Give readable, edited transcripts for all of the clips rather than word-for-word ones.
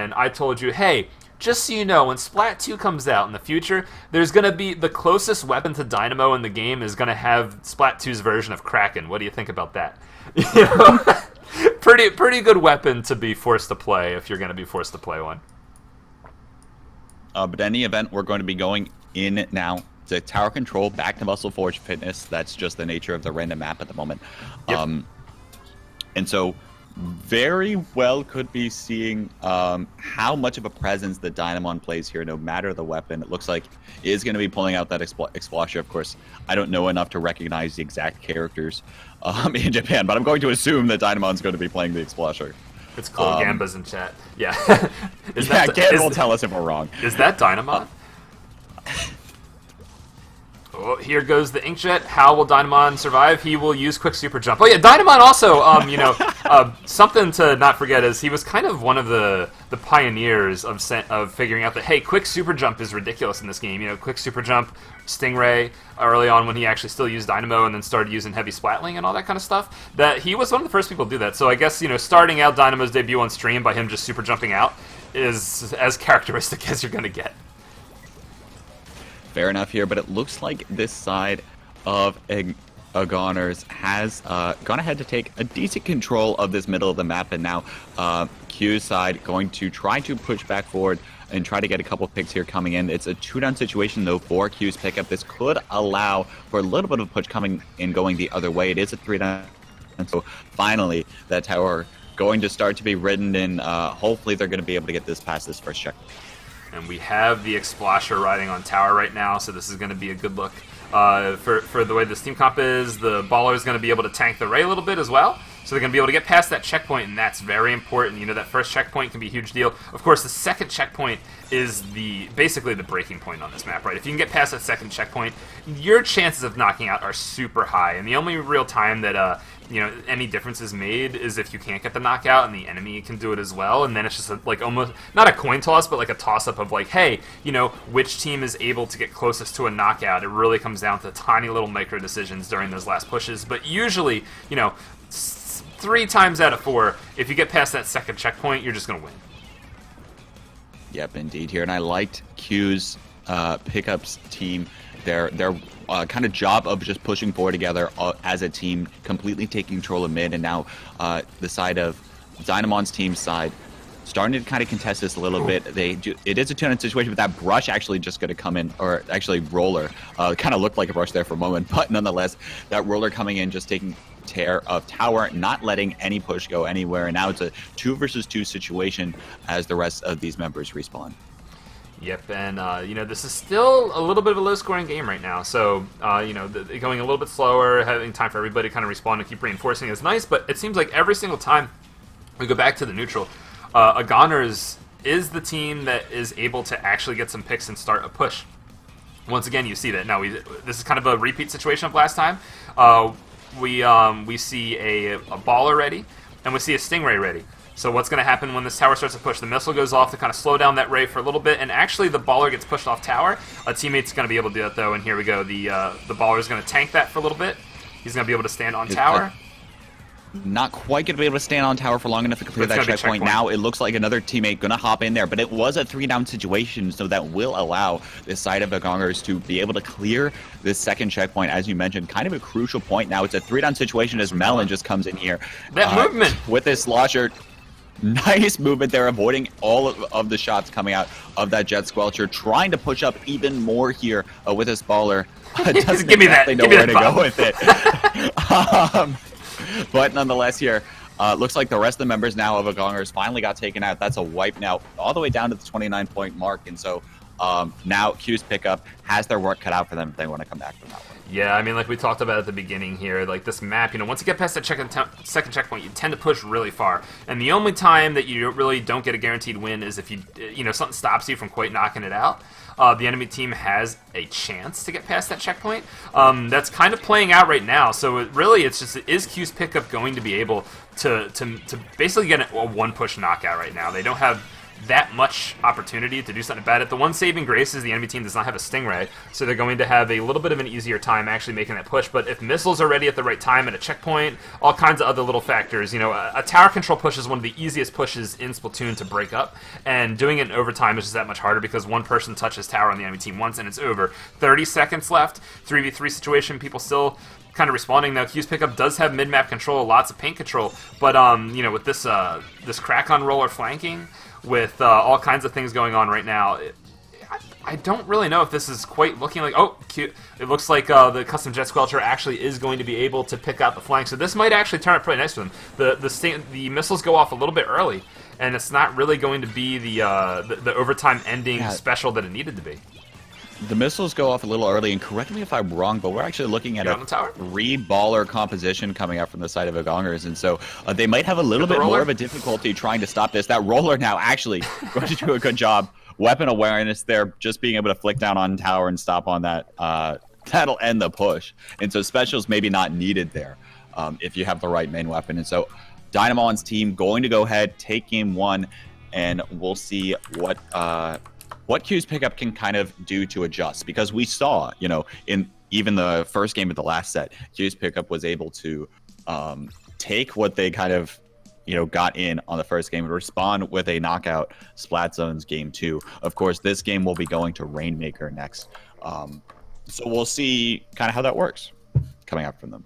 and I told you, hey, just so you know, when Splat 2 comes out in the future, there's going to be the closest weapon to Dynamo in the game is going to have Splat 2's version of Kraken. What do you think about that? You know, pretty good weapon to be forced to play if you're going to be forced to play one. But in any event, we're going to be going in now to Tower Control, back to Muscle Forge Fitness. That's just the nature of the random map at the moment. Yep. And so very well could be seeing how much of a presence the Dynamon plays here, no matter the weapon. It looks like he is going to be pulling out that Explosion. Of course, I don't know enough to recognize the exact characters in Japan, but I'm going to assume that Dynamon's going to be playing the Explosion. It's cool. Gamba's in chat. Yeah. Gamba will tell us if we're wrong. Is that Dynamon? Oh, here goes the Inkjet. How will Dynamon survive? He will use Quick Super Jump. Oh yeah, Dynamon also, something to not forget is he was kind of one of the pioneers of figuring out that, hey, Quick Super Jump is ridiculous in this game. You know, Quick Super Jump, Stingray, early on when he actually still used Dynamo and then started using Heavy Splatling and all that kind of stuff, that he was one of the first people to do that. So I guess, you know, starting out Dynamo's debut on stream by him just super jumping out is as characteristic as you're going to get. Fair enough here, but it looks like this side of AGONGERS has gone ahead to take a decent control of this middle of the map, and now Q's side going to try to push back forward and try to get a couple picks here coming in. It's a 2-down situation, though, for Q's pickup. This could allow for a little bit of a push coming in going the other way. It is a 3-down, and so finally that tower going to start to be ridden in. Hopefully they're going to be able to get this past this first check. And we have the Explosion riding on tower right now, so this is going to be a good look. For the way this team comp is, the baller is going to be able to tank the Ray a little bit as well. So they're going to be able to get past that checkpoint, and that's very important. You know, that first checkpoint can be a huge deal. Of course, the second checkpoint is basically the breaking point on this map, right? If you can get past that second checkpoint, your chances of knocking out are super high. And the only real time that you know, any difference is made is if you can't get the knockout and the enemy can do it as well, and then it's just like almost not a coin toss, but like a toss-up of like, hey, you know, which team is able to get closest to a knockout. It really comes down to tiny little micro decisions during those last pushes, but usually, you know, 3 times out of 4, if you get past that second checkpoint, you're just gonna win. Yep, indeed here, and I liked Q's pickups team. Their kind of job of just pushing forward together as a team, completely taking control of mid, and now the side of Dynamon's team side starting to kind of contest this a little bit. It is a 2-down situation, but that brush actually just going to come in, or actually roller, kind of looked like a brush there for a moment, but nonetheless, that roller coming in, just taking care of tower, not letting any push go anywhere, and now it's a 2 versus 2 situation as the rest of these members respawn. Yep, and you know, this is still a little bit of a low-scoring game right now, so you know, going a little bit slower, having time for everybody to kind of respawn and keep reinforcing is nice, but it seems like every single time we go back to the neutral, AGONGERS is the team that is able to actually get some picks and start a push. Once again, you see that. Now, this is kind of a repeat situation of last time. We see a baller ready, and we see a Stingray ready. So what's going to happen when this tower starts to push? The missile goes off to kind of slow down that Ray for a little bit, and actually the baller gets pushed off tower. A teammate's going to be able to do that, though, and here we go. The baller is going to tank that for a little bit. He's going to be able to stand on tower. Not quite going to be able to stand on tower for long enough to clear that checkpoint. Now it looks like another teammate going to hop in there, but it was a 3-down situation, so that will allow this side of AGONGERS to be able to clear this second checkpoint, as you mentioned. Kind of a crucial point now. It's a 3-down situation as Melon just comes in here. That movement! With this Slosher. Nice movement there, avoiding all of the shots coming out of that Jet Squelcher, trying to push up even more here with this baller. Doesn't give me that. Know where to go with it. But nonetheless here, looks like the rest of the members now of AGONGERS finally got taken out. That's a wipe now, all the way down to the 29-point mark. And so now Q's pickup has their work cut out for them if they want to come back from that one. Yeah, I mean, like we talked about at the beginning here, like this map, you know, once you get past that second checkpoint, you tend to push really far. And the only time that you really don't get a guaranteed win is if you know, something stops you from quite knocking it out. The enemy team has a chance to get past that checkpoint. That's kind of playing out right now. So it's just, is Q's pickup going to be able to basically get a one-push knockout right now? They don't have that much opportunity to do something about it. The one saving grace is the enemy team does not have a Stingray, so they're going to have a little bit of an easier time actually making that push. But if missiles are ready at the right time at a checkpoint, all kinds of other little factors, you know, a tower control push is one of the easiest pushes in Splatoon to break up, and doing it in overtime is just that much harder because one person touches tower on the enemy team once and it's over. 30 seconds left, 3v3 situation, people still kind of responding. Now Q's pickup does have mid-map control, lots of paint control, but you know, with this this crack on roller flanking, with all kinds of things going on right now, I don't really know if this is quite looking like, oh, cute. It looks like the custom Jet Squelcher actually is going to be able to pick out the flank, so this might actually turn out pretty nice for them. The missiles go off a little bit early, and it's not really going to be the overtime ending special that it needed to be. The missiles go off a little early, and correct me if I'm wrong, but we're actually looking at a 3-baller composition coming out from the side of Agongers, and so they might have a little bit more of a difficulty trying to stop this. That roller now actually going to do a good job. Weapon awareness there, just being able to flick down on tower and stop on that. That'll end the push, and so specials maybe not needed there if you have the right main weapon. And so Dynamon's team going to go ahead, take game 1, and we'll see what Q's pickup can kind of do to adjust, because we saw, you know, in even the first game of the last set, Q's pickup was able to take what they kind of, you know, got in on the first game and respond with a knockout Splat Zones game 2. Of course, this game will be going to Rainmaker next. So we'll see kind of how that works coming out from them.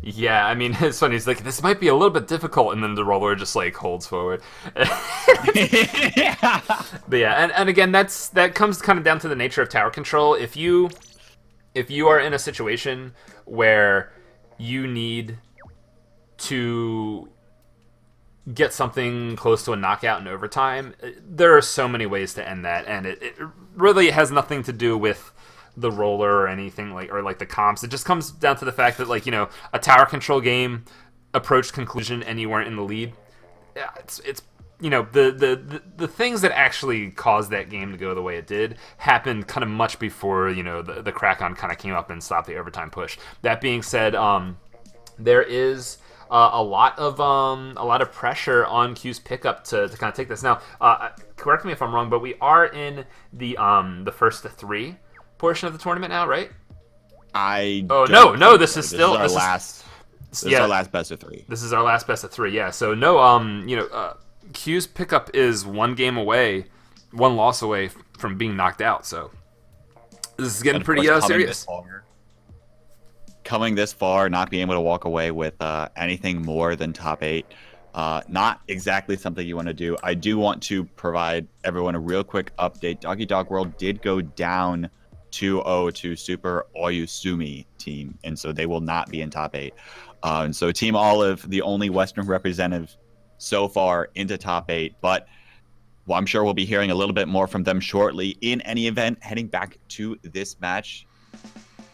Yeah, I mean, it's funny. He's like, this might be a little bit difficult, and then the roller just like holds forward. Yeah. But yeah, and again, that comes kind of down to the nature of tower control. If you are in a situation where you need to get something close to a knockout in overtime, there are so many ways to end that, and it really has nothing to do with the roller or anything like the comps. It just comes down to the fact that, like, you know, a tower control game approached conclusion and you weren't in the lead. Yeah, it's you know, the things that actually caused that game to go the way it did happened kind of much before, you know, the crack on kind of came up and stopped the overtime push. That being said, there is a lot of pressure on Q's pickup to kind of take this. Now, correct me if I'm wrong, but we are in the first to 3 portion of the tournament now, right? No, this is still our last best of 3. This is our last best of 3. Yeah. So no, you know, Q's pickup is 1 loss away from being knocked out. So this is getting pretty serious. Coming this far, not being able to walk away with anything more than top 8. Not exactly something you want to do. I do want to provide everyone a real quick update. Doggy Dog World did go down 2-0 to Super Oyusumi team, and so they will not be in top 8. And so Team Olive, the only Western representative so far into top 8, but I'm sure we'll be hearing a little bit more from them shortly. In any event, heading back to this match,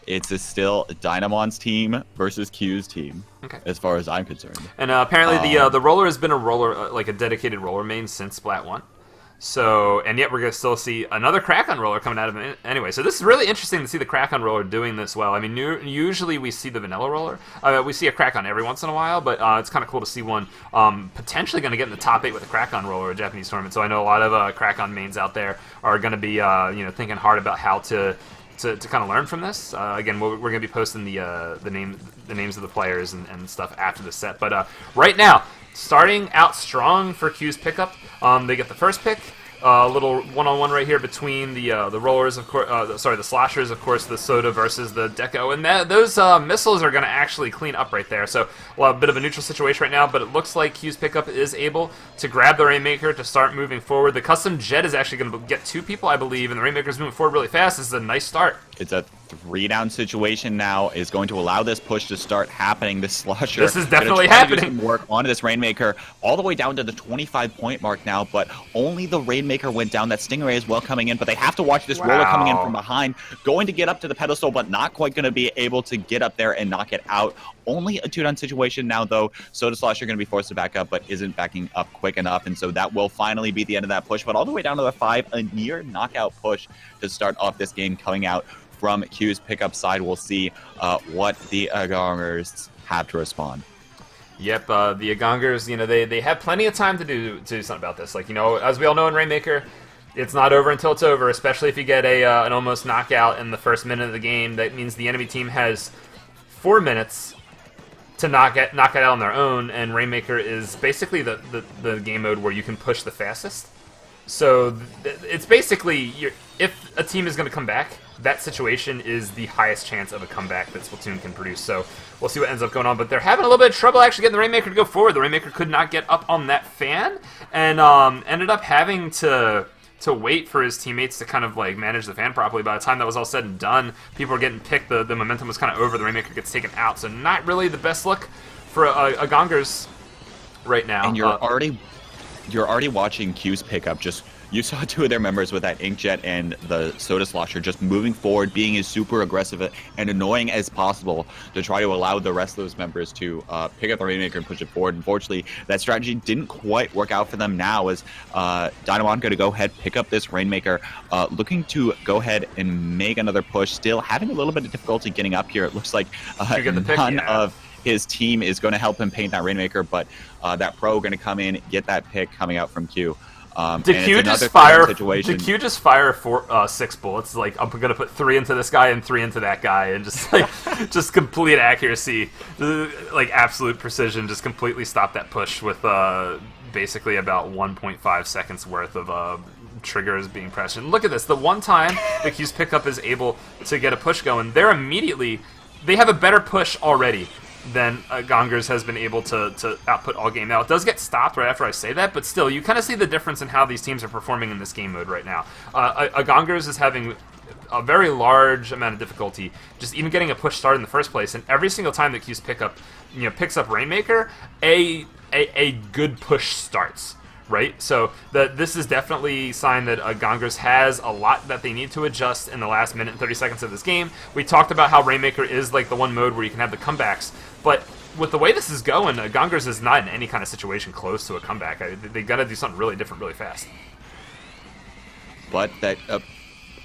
it's still Dynamon's team versus Q's team, as far as I'm concerned. And apparently the roller has been a roller, like a dedicated roller main since Splat 1. So, and yet we're going to still see another crack-on roller coming out of it anyway. So this is really interesting to see the crack-on roller doing this well. I mean, usually we see the vanilla roller. We see a crack-on every once in a while, but it's kind of cool to see one potentially going to get in the top 8 with a crack-on roller, a Japanese tournament. So I know a lot of crack-on mains out there are going to be you know, thinking hard about how to kind of learn from this. Again, we're going to be posting the names of the players and stuff after the set. But right now, starting out strong for Q's pickup. They get the first pick. A little one-on-one right here between the rollers, of course. The slashers, of course. The Soda versus the Deco, and those missiles are going to actually clean up right there. So a bit of a neutral situation right now, but it looks like Q's pickup is able to grab the Rainmaker to start moving forward. The custom jet is actually going to get 2 people, I believe, and the Rainmaker is moving forward really fast. This is a nice start. It's a 3-down situation now. Is going to allow this push to start happening. This slasher. This is definitely happening. Do some work onto this Rainmaker all the way down to the 25-point mark now, but only the Rainmaker went down. That Stingray as well coming in, but they have to watch this roller coming in from behind, going to get up to the pedestal, but not quite going to be able to get up there and knock it out. Only a 2-down situation now, though. Soda Slasher going to be forced to back up, but isn't backing up quick enough, and so that will finally be the end of that push. But all the way down to the 5, a near knockout push to start off this game coming out from Q's pickup side. We'll see what the Agongers have to respond. Yep, the Agongers, they have plenty of time to do something about this. Like, as we all know in Rainmaker, it's not over until it's over, especially if you get an almost knockout in the first minute of the game. That means the enemy team has 4 minutes to knock it out on their own, and Rainmaker is basically the game mode where you can push the fastest. So it's basically, if a team is going to come back, that situation is the highest chance of a comeback that Splatoon can produce. So we'll see what ends up going on. But they're having a little bit of trouble actually getting the Rainmaker to go forward. The Rainmaker could not get up on that fan, and ended up having to wait for his teammates to kind of like manage the fan properly. By the time that was all said and done, people were getting picked. The momentum was kind of over. The Rainmaker gets taken out. So not really the best look for Agongers right now. And you're already watching Q's pickup. You saw 2 of their members with that Inkjet and the Soda Slosher just moving forward, being as super aggressive and annoying as possible to try to allow the rest of those members to pick up the Rainmaker and push it forward. Unfortunately, that strategy didn't quite work out for them now, as Dynamon going to go ahead, pick up this Rainmaker, looking to go ahead and make another push, still having a little bit of difficulty getting up here. It looks like none of his team is going to help him paint that Rainmaker, but that pro going to come in, get that pick coming out from Q. Did Q just fire 6 bullets? Like, I'm gonna put 3 into this guy and 3 into that guy, and just like just complete accuracy, like absolute precision, just completely stop that push with basically about 1.5 seconds worth of triggers being pressed. And look at this, the one time that Q's pickup is able to get a push going, they have a better push already than Agongers has been able to output all game. Now, it does get stopped right after I say that, but still, you kind of see the difference in how these teams are performing in this game mode right now. Agongers is having a very large amount of difficulty just even getting a push started in the first place, and every single time that Q's picks up Rainmaker, a good push starts. Right, so this is definitely a sign that Agongers has a lot that they need to adjust in the last minute and 30 seconds of this game. We talked about how Rainmaker is like the one mode where you can have the comebacks, but with the way this is going, Agongers is not in any kind of situation close to a comeback. They got to do something really different really fast. But that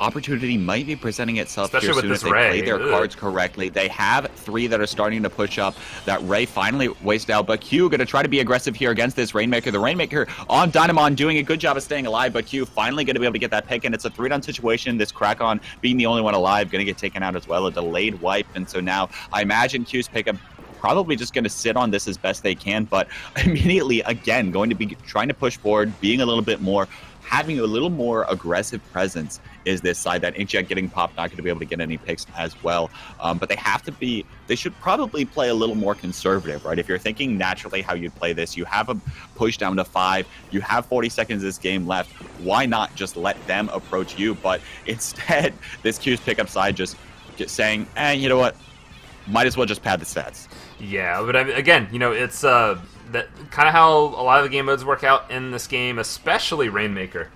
opportunity might be presenting itself especially here with soon this if they Ray. play their cards correctly. They have 3 that are starting to push up. That Ray finally wasted out, but Q going to try to be aggressive here against this Rainmaker. The Rainmaker on Dynamon doing a good job of staying alive, but Q finally going to be able to get that pick, and it's a 3-down situation. This Krakon being the only one alive, going to get taken out as well, a delayed wipe, and so now I imagine Q's pickup probably just going to sit on this as best they can, but immediately, again, going to be trying to push forward, being a little bit more, having a little more aggressive presence is this side. That Inkjet getting popped, not going to be able to get any picks as well. But they should probably play a little more conservative, right? If you're thinking naturally how you'd play this, you have a push down to 5, you have 40 seconds of this game left, why not just let them approach you? But instead, this Q's pickup side just saying, you know what, might as well just pad the stats. Yeah, but again, it's that kind of how a lot of the game modes work out in this game, especially Rainmaker.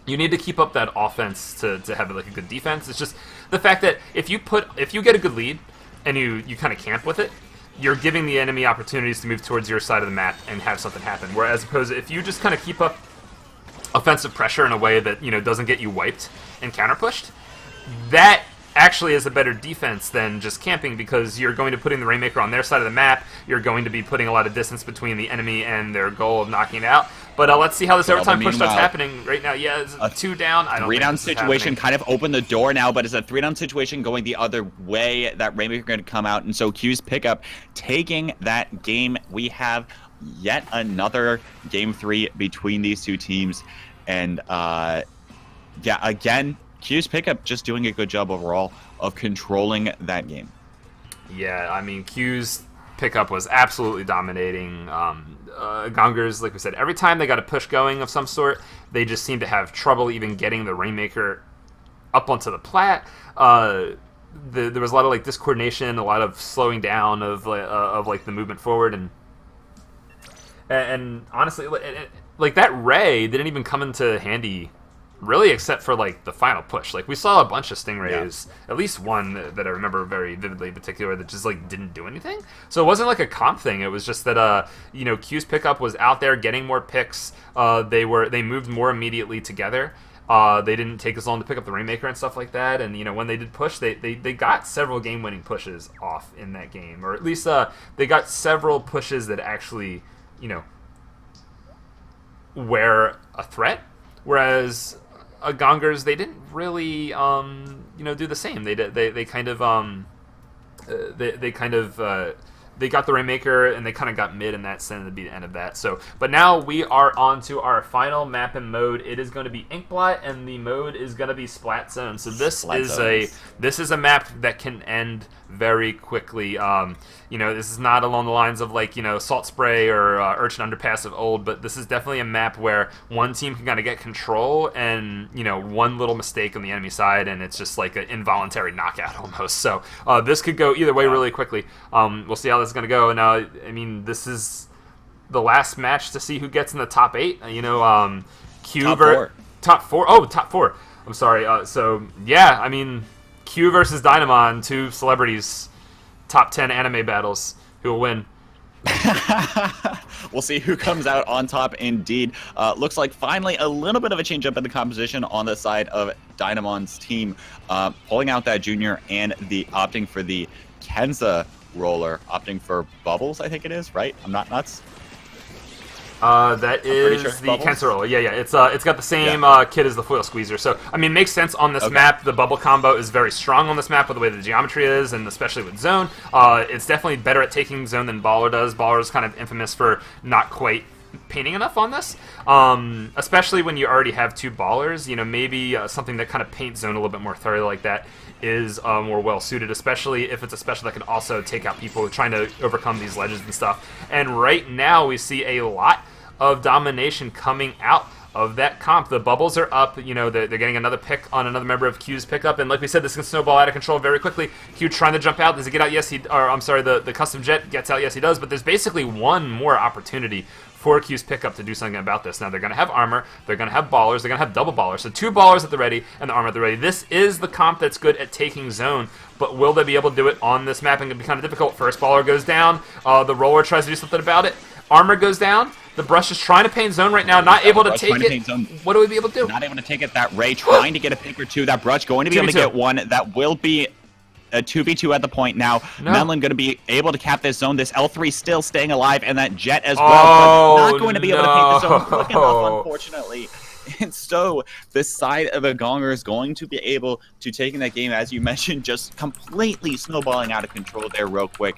You need to keep up that offense to have like a good defense. It's just the fact that if you get a good lead and you kind of camp with it, you're giving the enemy opportunities to move towards your side of the map and have something happen. Whereas opposed to if you just kind of keep up offensive pressure in a way that doesn't get you wiped and counter pushed, that actually is a better defense than just camping, because you're going to putting the Rainmaker on their side of the map. You're going to be putting a lot of distance between the enemy and their goal of knocking it out. But let's see how this overtime push starts happening right now. Yeah, it's a 2 down. I don't 3-down situation kind of opened the door now, but it's a 3-down situation going the other way. That Rainmaker going to come out, and so Q's pickup taking that game. We have yet another game 3 between these two teams, and yeah, again, Q's pickup just doing a good job overall of controlling that game. Yeah, I mean, Q's pickup was absolutely dominating. Agongers, like we said, every time they got a push going of some sort, they just seemed to have trouble even getting the Rainmaker up onto the plat. There was a lot of like discoordination, a lot of slowing down of like the movement forward, and honestly, like that Ray didn't even come into handy really, except for like the final push. Like we saw a bunch of Stingrays, at least one that I remember very vividly in particular, that just like didn't do anything. So it wasn't like a comp thing. It was just that Q's pickup was out there getting more picks. They moved more immediately together. They didn't take as long to pick up the Rainmaker and stuff like that. And, you know, when they did push, they got several game-winning pushes off in that game. Or at least they got several pushes that actually, you know, were a threat. Whereas AGONGERS, they didn't really, you know, do the same. They kind of, they got the Rainmaker, and they kind of got mid in that sense to be the end of that. So, but now we are on to our final map and mode. It is going to be Inkblot, and the mode is going to be Splat Zone. So this is a map that can end very quickly. You know, this is not along the lines of like, you know, Salt Spray or Urchin Underpass of old, but this is definitely a map where one team can kind of get control, and, you know, one little mistake on the enemy side, and it's just like an involuntary knockout almost. So this could go either way really quickly. We'll see how this is going to go. And I mean, this is the last match to see who gets in the top 8. You know, top four. I'm sorry. So yeah, I mean, Q versus Dynamon, 2 celebrities, top 10 anime battles. Who will win? We'll see who comes out on top indeed. Looks like finally a little bit of a change up in the composition on the side of Dynamon's team, pulling out that junior and opting for the Kenza roller, opting for Bubbles, I think it is, right? I'm not nuts. That is sure the Kenza roller. Yeah. It's got the same kit as the foil squeezer. So I mean, it makes sense on this map. The bubble combo is very strong on this map with the way the geometry is, and especially with zone. It's definitely better at taking zone than Baller does. Baller is kind of infamous for not quite painting enough on this, especially when you already have 2 ballers. You know, maybe something that kind of paints zone a little bit more thoroughly like that is more well suited, especially if it's a special that can also take out people trying to overcome these ledges and stuff. And right now we see a lot of domination coming out of that comp. The bubbles are up. You know, they're getting another pick on another member of Q's pickup, and like we said, this can snowball out of control very quickly. Q trying to jump out. Does he get out? Yes, the custom jet gets out. Yes, he does. But there's basically one more opportunity for Q's pickup to do something about this. Now, they're going to have armor, they're going to have ballers, they're going to have double ballers. So 2 ballers at the ready and the armor at the ready. This is the comp that's good at taking zone, but will they be able to do it on this map? And it can be kind of difficult. First baller goes down, the roller tries to do something about it, armor goes down, the brush is trying to paint zone right now, not able to take it. What do we be able to do? Not able to take it. That Ray trying to get a pick or 2. That brush going to be able to get 1. That will be a 2v2 at the point now. Melon going to be able to cap this zone. This L3 still staying alive, and that Jet as well, but not going to be able to paint the zone quick enough, unfortunately. And so the side of AGONGERS is going to be able to take in that game, as you mentioned, just completely snowballing out of control there real quick.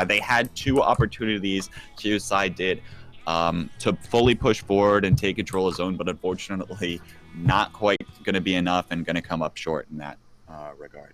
They had 2 opportunities, Q's side did, to fully push forward and take control of zone, but unfortunately not quite going to be enough and going to come up short in that regard.